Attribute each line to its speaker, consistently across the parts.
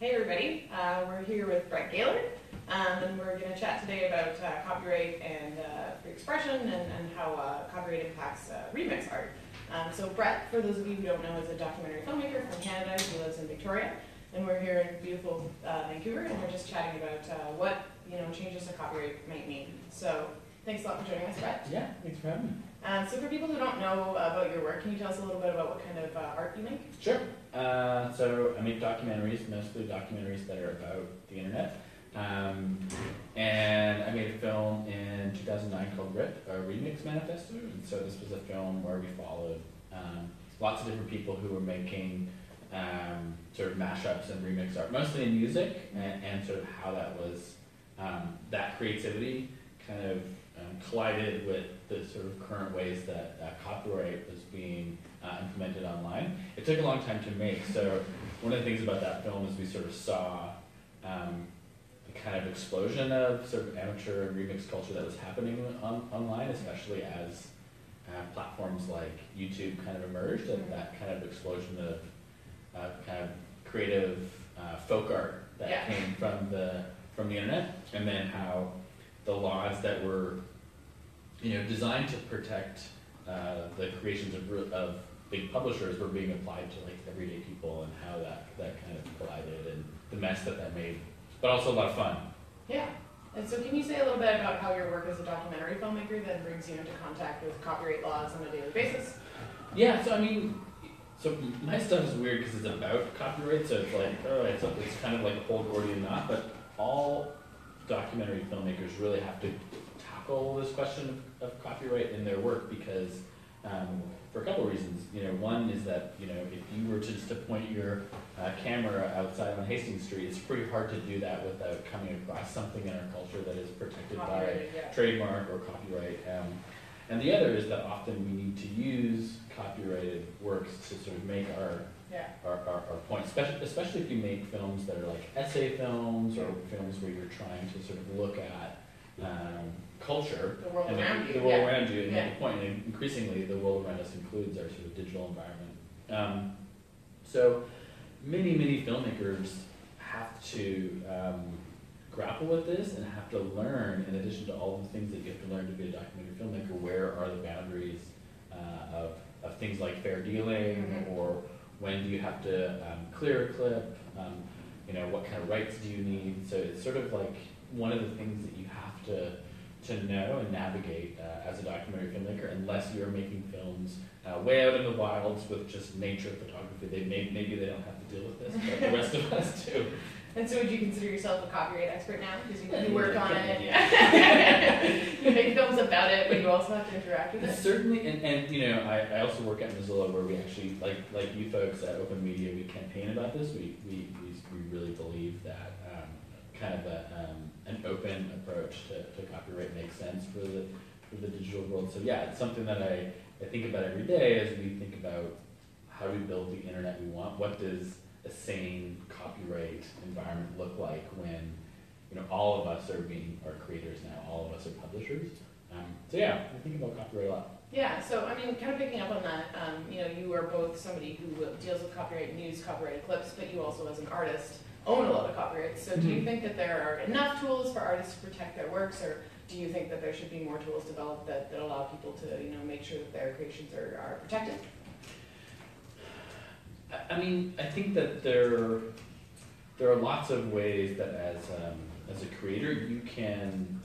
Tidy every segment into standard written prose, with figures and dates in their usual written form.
Speaker 1: Hey everybody, we're here with Gaylor, and we're going to chat today about copyright and free expression and how copyright impacts remix art. So Brett, for those of you who don't know, is a documentary filmmaker from Canada. He lives in Victoria, and we're here in beautiful Vancouver, and we're just chatting about what changes to copyright might mean. So thanks a lot for joining us, Brett.
Speaker 2: Yeah, thanks for having me.
Speaker 1: So for people who don't know about your work, can you tell us a little bit about what kind of art you make?
Speaker 2: Sure. So I make documentaries, mostly documentaries that are about the internet. And I made a film in 2009 called RIP, a Remix Manifesto. And so this was a film where we followed lots of different people who were making sort of mashups and remix art, mostly in music, and sort of how that was, that creativity kind of collided with the sort of current ways that copyright was being implemented online. It took a long time to make, so one of the things about that film is we sort of saw the kind of explosion of sort of amateur and remix culture that was happening online, especially as platforms like YouTube kind of emerged, and that kind of explosion of kind of creative folk art that came from the internet, and then how the laws that were designed to protect the creations of big publishers were being applied to like everyday people, and how that kind of collided, and the mess that made, but also a lot of fun.
Speaker 1: Yeah. And so can you say a little bit about how your work as a documentary filmmaker then brings you into contact with copyright laws on a daily basis?
Speaker 2: Yeah, so I mean, so my stuff is weird because it's about copyright, so it's like, it's kind of like a whole Gordian knot, but all documentary filmmakers really have to tackle this question of copyright in their work, because for a couple of reasons. One is that if you were just to point your camera outside on Hastings Street, it's pretty hard to do that without coming across something in our culture that is protected by trademark or copyright. And the other is that often we need to use copyrighted works to sort of make our point, especially if you make films that are like essay films, or films where you're trying to sort of look at culture,
Speaker 1: the world around you,
Speaker 2: and make a point. And increasingly, the world around us includes our sort of digital environment. So many filmmakers have to grapple with this, and have to learn, in addition to all the things that you have to learn to be a documentary filmmaker, where are the boundaries of things like fair dealing, or when do you have to clear a clip, what kind of rights do you need. So it's sort of like one of the things that you have to know and navigate as a documentary filmmaker, unless you're making films way out in the wilds with just nature photography. Maybe they don't have to deal with this, but the rest of us do.
Speaker 1: And so would you consider yourself a copyright expert now? Because you work on it. You make films about it, but you also have to interact with it?
Speaker 2: Certainly, and I also work at Mozilla, where we actually, like you folks at OpenMedia, we campaign about this. We really believe that kind of an open approach to copyright makes sense for the digital world. So yeah, it's something that I think about every day as we think about how do we build the internet we want. What does a sane copyright environment look like when all of us are creators now, all of us are publishers. So yeah, I think about copyright a lot.
Speaker 1: Yeah, so I mean, kind of picking up on that, you are both somebody who deals with copyright and use copyrighted clips, but you also, as an artist, own a lot of copyrights. So do you think that there are enough tools for artists to protect their works, or do you think that there should be more tools developed that allow people to make sure that their creations are protected?
Speaker 2: I mean, I think that there are lots of ways that as a creator you can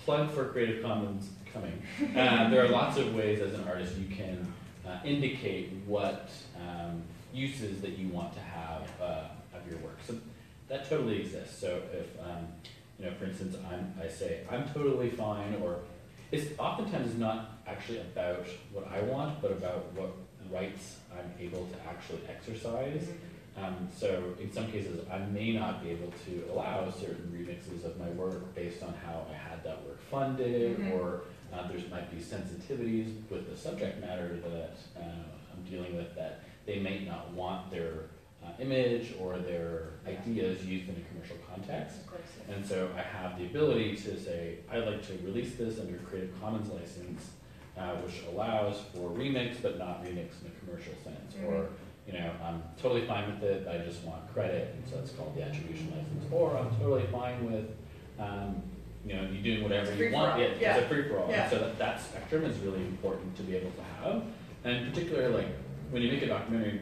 Speaker 2: plug for Creative Commons coming. There are lots of ways as an artist you can indicate what uses that you want to have of your work. So that totally exists. So if for instance I say I'm totally fine, or it's oftentimes not actually about what I want, but about what rights I'm able to actually exercise. So in some cases I may not be able to allow certain remixes of my work based on how I had that work funded, or there might be sensitivities with the subject matter that I'm dealing with, that they may not want their image or their ideas used in a commercial context.
Speaker 1: Of course, yeah.
Speaker 2: And so I have the ability to say, I'd like to release this under Creative Commons license, which allows for remix, but not remix in a commercial sense, or you know, I'm totally fine with it, but I just want credit, and so it's called the attribution license. Or I'm totally fine with, you know, you doing whatever you want. Yeah, it's a free for all.
Speaker 1: Yeah.
Speaker 2: And so that spectrum is really important to be able to have. And in particular, like when you make a documentary,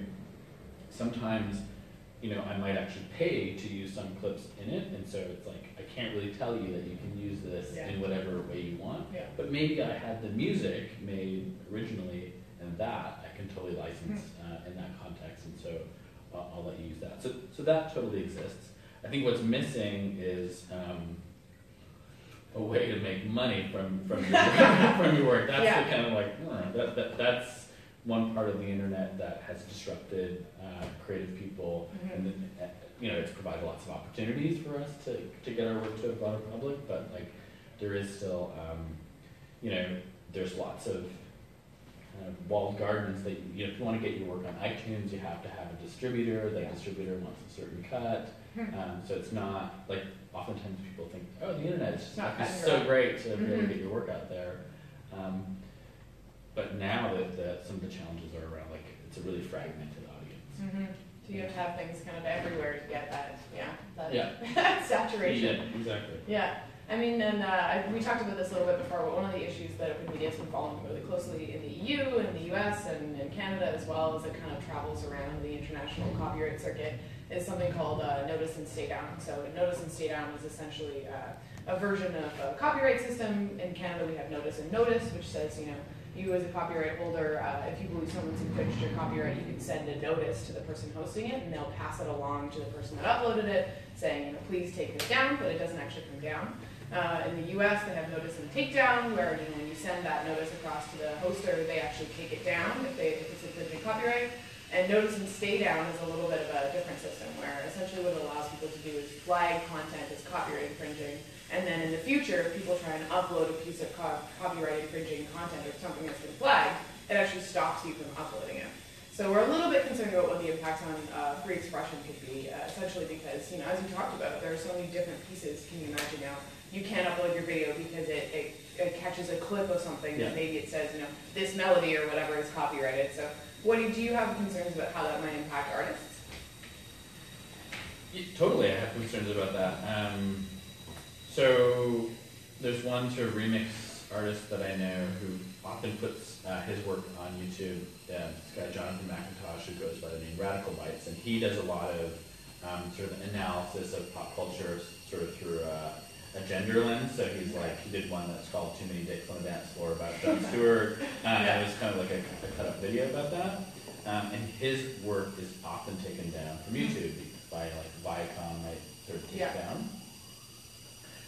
Speaker 2: sometimes, you know, I might actually pay to use some clips in it, and so it's like I can't really tell you that you can use this in whatever way you want.
Speaker 1: Yeah.
Speaker 2: But maybe I had the music made originally, and that I can totally license in that context, and so I'll let you use that. So that totally exists. I think what's missing is a way to make money from your from your work. That's the kind of like that's one part of the internet that has disrupted creative people, and then, you know, it's provided lots of opportunities for us to get our work to a broader public, but like there is still, you know, there's lots of kind of walled gardens that, you know, if you want to get your work on iTunes, you have to have a distributor. That distributor wants a certain cut, so it's not like oftentimes people think, oh, the internet is just so great to be able to get your work out there. But now that some of the challenges are around, like, it's a really fragmented audience.
Speaker 1: So you have to have things kind of everywhere to get that saturation.
Speaker 2: Yeah, exactly.
Speaker 1: Yeah. I mean, and we talked about this a little bit before, but one of the issues that OpenMedia has been following really closely in the EU, in the US, and in Canada as well, as it kind of travels around the international copyright circuit, is something called notice and stay down. So notice and stay down is essentially a version of a copyright system. In Canada, we have notice and notice, which says, you know, you as a copyright holder, if you believe someone's infringed your copyright, you can send a notice to the person hosting it, and they'll pass it along to the person that uploaded it, saying, you know, please take this down, but it doesn't actually come down. In the US, they have notice and takedown, where, you know, when you send that notice across to the hoster, they actually take it down if it's infringing copyright. And notice and stay down is a little bit of a different system, where essentially what it allows people to do is flag content as copyright infringing, and then in the future, if people try and upload a piece of copyright infringing content or something that's been flagged, it actually stops you from uploading it. So we're a little bit concerned about what the impacts on free expression could be, essentially because, you know, as you talked about, there are so many different pieces. Can you imagine now? You can't upload your video because it catches a clip of something that maybe it says, you know, this melody or whatever is copyrighted. So do you have concerns about how that might impact artists?
Speaker 2: Yeah, totally, I have concerns about that. So there's one sort of remix artist that I know who often puts his work on YouTube. This guy Jonathan McIntosh, who goes by the name Radical Bites, and he does a lot of sort of analysis of pop culture sort of through a gender lens. So he's like, he did one that's called Too Many Dicks on the Dance Floor about Jon Stewart. It was kind of like a cut-up video about that. And his work is often taken down from YouTube by like Viacom, might sort of take it down.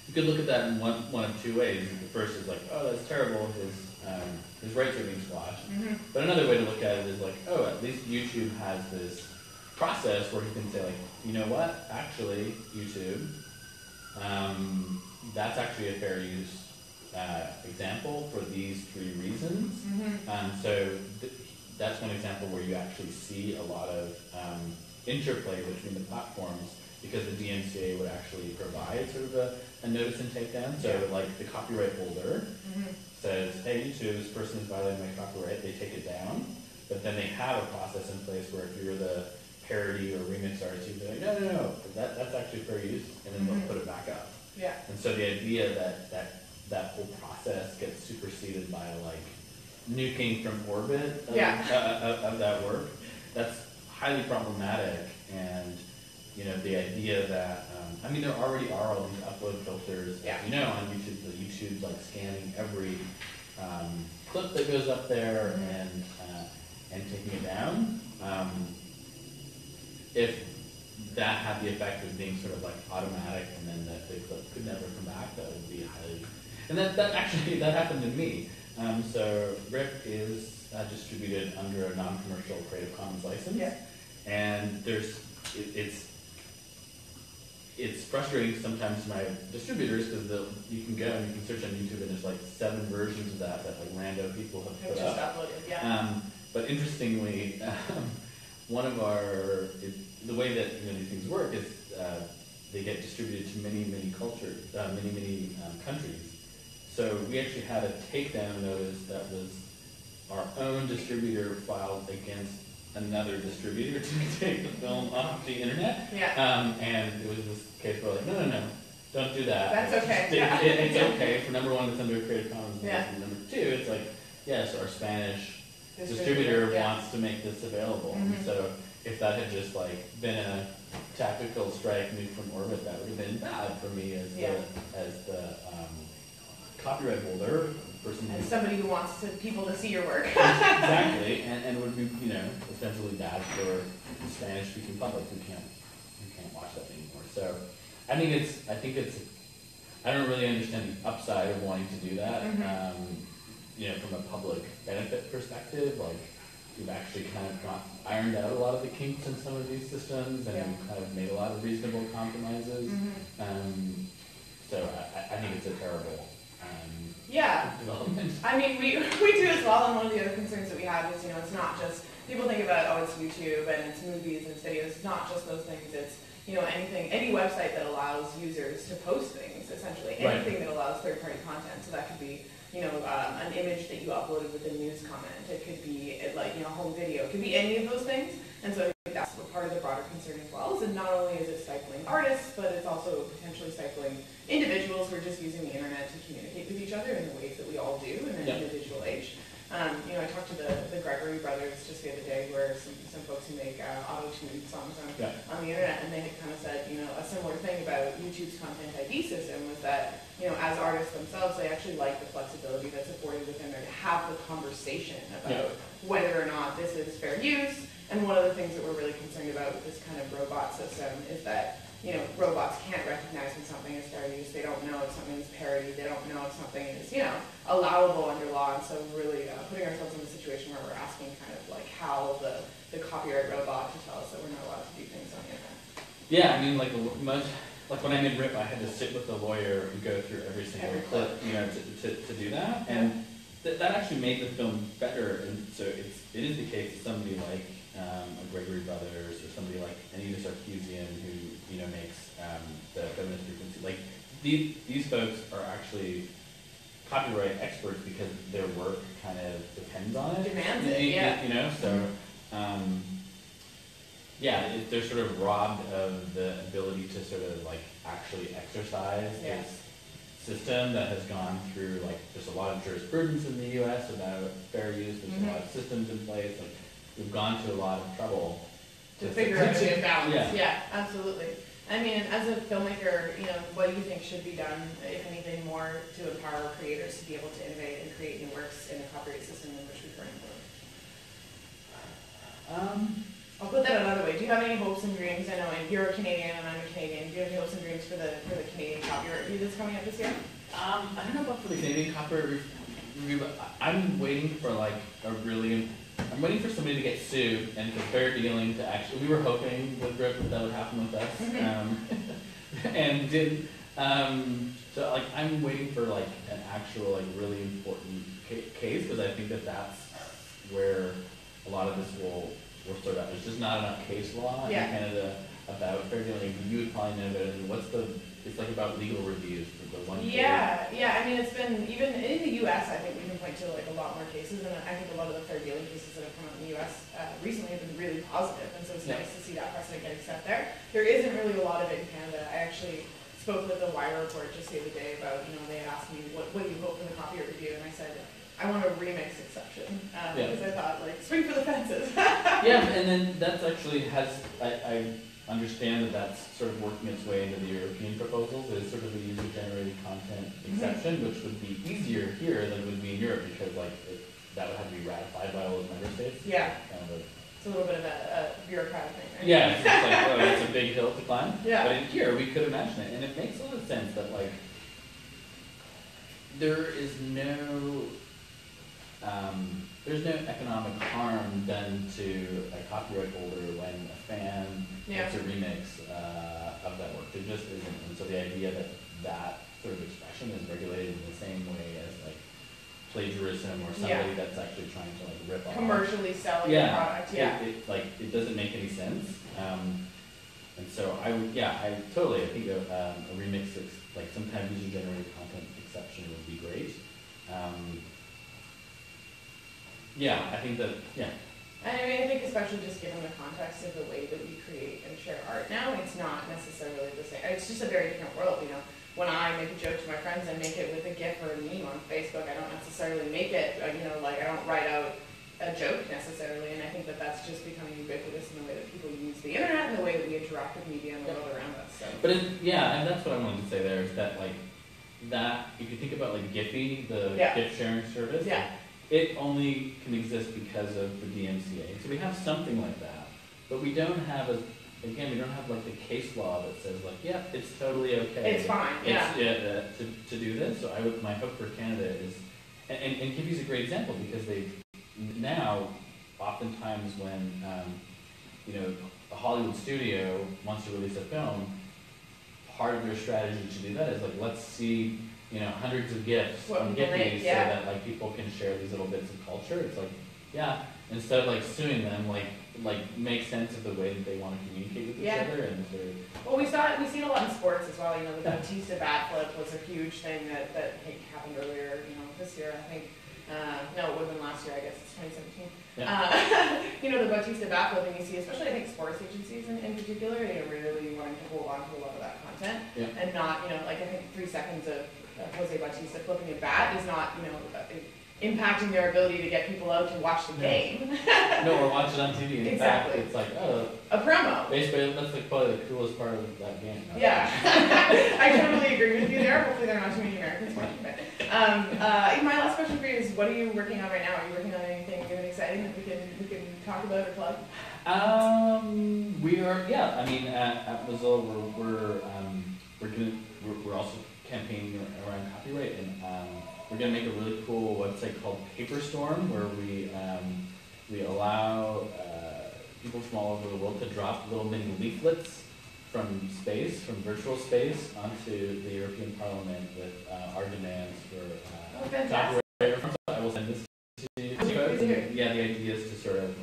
Speaker 2: You could look at that in one of two ways. The first is like, oh, that's terrible, his rights are being squashed. But another way to look at it is like, oh, at least YouTube has this process where he can say like, you know what, actually, YouTube, that's actually a fair use example for these 3 reasons. So that's one example where you actually see a lot of interplay between the platforms, because the DMCA would actually provide sort of a notice and takedown. So like the copyright holder says, hey, YouTube, this person is violating my copyright, they take it down. But then they have a process in place where if you're the parody or remix artist, you'd be like, no, that's actually fair use, and then they'll put it back up. And so the idea that whole process gets superseded by like nuking from orbit of that work, that's highly problematic. And you know, the idea that, I mean, there already are all these upload filters, you know, on YouTube, YouTube's like scanning every clip that goes up there and taking it down. If that had the effect of being sort of like automatic, and then the clip could never come back, that would be highly, and that actually happened to me. So RIP is distributed under a non-commercial Creative Commons license, and it's frustrating sometimes to my distributors, because you can go and you can search on YouTube and there's like 7 versions of that like random people have put up.
Speaker 1: Uploaded,
Speaker 2: but interestingly, one of the way that, you know, these things work is they get distributed to many cultures, many countries. So we actually had a takedown notice that was our own distributor filed against another distributor to take the film off the internet.
Speaker 1: Yeah.
Speaker 2: And it was this case where like, no, don't do that.
Speaker 1: That's okay.
Speaker 2: It's okay. For number one, it's under Creative Commons.
Speaker 1: Yeah.
Speaker 2: And number two, it's like, yes, our Spanish distributor wants to make this available.
Speaker 1: Mm-hmm.
Speaker 2: And so if that had just like been a tactical strike nuke from orbit, that would have been bad for me as the copyright holder, person
Speaker 1: As somebody who wants people to see your work.
Speaker 2: exactly, and would be ostensibly bad for the Spanish-speaking public who can't watch that anymore. So I don't really understand the upside of wanting to do that.
Speaker 1: Mm-hmm.
Speaker 2: From a public benefit perspective, like we've actually kind of ironed out a lot of the kinks in some of these systems, and we've kind of made a lot of reasonable compromises.
Speaker 1: Mm-hmm.
Speaker 2: So I think it's a terrible development.
Speaker 1: I mean, we do as well, and one of the other concerns that we have is, it's not just, people think about, it's YouTube and it's movies and it's videos, it's not just those things, it's, any website that allows users to post things, essentially, anything that allows third-party content, so that could be, an image that you uploaded with a news comment, it could be, home video, it could be any of those things, and so I think that's part of the broader concern as well, is that not only is it stifling artists, but it's also potentially stifling individuals who are just using the internet to communicate with each other in the ways that we all do in the digital age. I talked to the Gregory brothers just the other day, where some folks who make auto-tune songs on the internet, and they had kind of said, a similar thing about YouTube's Content ID system was that, as artists themselves, they actually like the flexibility that's afforded within there to have the conversation about whether or not this is fair use. And one of the things that we're really concerned about with this kind of robot system is that, robots can't recognize when something is fair use. They don't know if something is parody. They don't know if something is, allowable under law. And so we're really putting ourselves in a situation where we're asking kind of like how the copyright robot to tell us that we're not allowed to do things on the internet.
Speaker 2: Yeah, I mean, like when I did RIP, I had to sit with the lawyer and go through every single clip, to do that. And that actually made the film better. And so it is the case that somebody like a Gregory Brothers or somebody like Anita Sarkeesian who makes the feminist frequency, like these folks are actually copyright experts because their work kind of depends on it.
Speaker 1: Demands it,
Speaker 2: So they're sort of robbed of the ability to sort of like actually exercise this system that has gone through like there's a lot of jurisprudence in the U.S. about fair use. There's a lot of systems in place. Like we've gone to a lot of trouble
Speaker 1: to figure out a balance.
Speaker 2: Yeah,
Speaker 1: absolutely. I mean, as a filmmaker, what do you think should be done, if anything, more to empower creators to be able to innovate and create new works in the copyright system in which we currently live? I'll put that another way. Do you have any hopes and dreams? I know you're a Canadian and I'm a Canadian. Do you have any hopes and dreams for the Canadian copyright review that's coming up this year?
Speaker 2: I don't know about for the Canadian copyright review, but I'm waiting for I'm waiting for somebody to get sued and for fair dealing to actually. We were hoping with RIP that would happen with us, and didn't. So like I'm waiting for like an actual like really important case because I think that's where a lot of this will sort out. There's just not enough case law in Canada about fair dealing. You would probably know better than it's like about legal reviews for the one.
Speaker 1: Yeah. I mean, it's been even in the U.S. I think we can point to like a lot more cases, and I think a lot of the fair dealing cases that have come out in the U.S. Recently have been really positive, and so it's nice to see that precedent getting set there. There isn't really a lot of it in Canada. I actually spoke with the Wire report just the other day about they had asked me what do you hope for the copyright review, and I said I want a remix exception because I thought like swing for the fences.
Speaker 2: And then that's actually I understand that's sort of working its way into the European proposals. Is sort of a user-generated content exception, which would be easier here than it would be in Europe because that would have to be ratified by all those member states.
Speaker 1: Yeah. It's a little bit of a bureaucratic thing, right?
Speaker 2: Yeah, it's like it's a big hill to climb.
Speaker 1: Yeah.
Speaker 2: But in here we could imagine it, and it makes a lot of sense that like there's no economic harm done to a copyright holder when a fan makes a remix of that work. There just isn't. And so the idea that sort of expression is regulated in the same way as like plagiarism or somebody that's actually trying to like rip off.
Speaker 1: Commercially selling a product.
Speaker 2: It doesn't make any sense. And so I think a remix like some kind of user-generated content exception would be great. I think that
Speaker 1: I mean, I think especially just given the context of the way that we create and share art now, it's not necessarily the same. It's just a very different world, you know. When I make a joke to my friends, I make it with a GIF or a meme on Facebook. I don't necessarily make it, you know, like I don't write out a joke necessarily, and I think that that's just becoming ubiquitous in the way that people use the internet and the way that we interact with media and the world around us. So.
Speaker 2: But yeah, and that's what I wanted to say there is that like that if you think about like Giphy, the GIF sharing service, it only can exist because of the DMCA. So we have something like that, but we don't have we don't have like the case law that says like, yeah, it's totally okay.
Speaker 1: It's fine.
Speaker 2: To do this. So my hope for Canada is, and Giphy's a great example because they now, oftentimes when you know a Hollywood studio wants to release a film, part of their strategy to do that is like, let's see, you know, hundreds of GIFs on Giphy so that like people can share these little bits of culture. It's like, yeah, instead of like suing them, like make sense of the way that they want to communicate with each other and sort of.
Speaker 1: Well, we've seen a lot in sports as well. You know, the Batista bat flip was a huge thing that happened earlier. You know, this year I think. No, it would have been last year. I guess it's 2017. You know, the Batista bat flip, and you see, especially I think sports agencies in particular, they are really wanting to hold on to a lot of that content and not, you know, like I think 3 seconds of Jose Batista flipping a bat is not, you know, impacting their ability to get people out to watch the game.
Speaker 2: No, or watch it on TV. In fact, it's like,
Speaker 1: a promo.
Speaker 2: Basically, that's like probably the coolest part of that game.
Speaker 1: Yeah, I totally agree with you there. Hopefully there are not too many Americans watching it. My last question for you is, what are you working on right now? Are you working on anything new and exciting that we can talk about or plug?
Speaker 2: We are, yeah. I mean, at Mozilla, we're also campaigning around copyright, and we're going to make a really cool website called Paperstorm, where we allow people from all over the world to drop little mini leaflets from space, from virtual space, onto the European Parliament with our demands for copyright. I will send this to you. Yeah, the idea is to sort of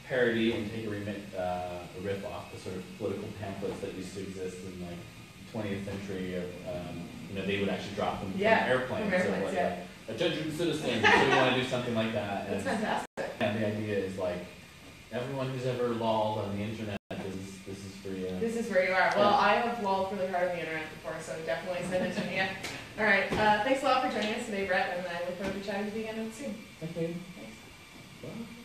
Speaker 2: parody and take a riff off the sort of political pamphlets that used to exist in like 20th century of, you know, they would actually drop them from airplanes. So like attention citizens, so we want to do something like that.
Speaker 1: That's fantastic.
Speaker 2: And the idea is like, everyone who's ever lolled on the internet, this is for you.
Speaker 1: This is where you are. Well, I have lolled really hard on the internet before, so definitely send it to me. All right, thanks a lot for joining us today, Brett, and I look forward to chatting with you again soon.
Speaker 2: Thank you.
Speaker 1: Thanks.
Speaker 2: Bye.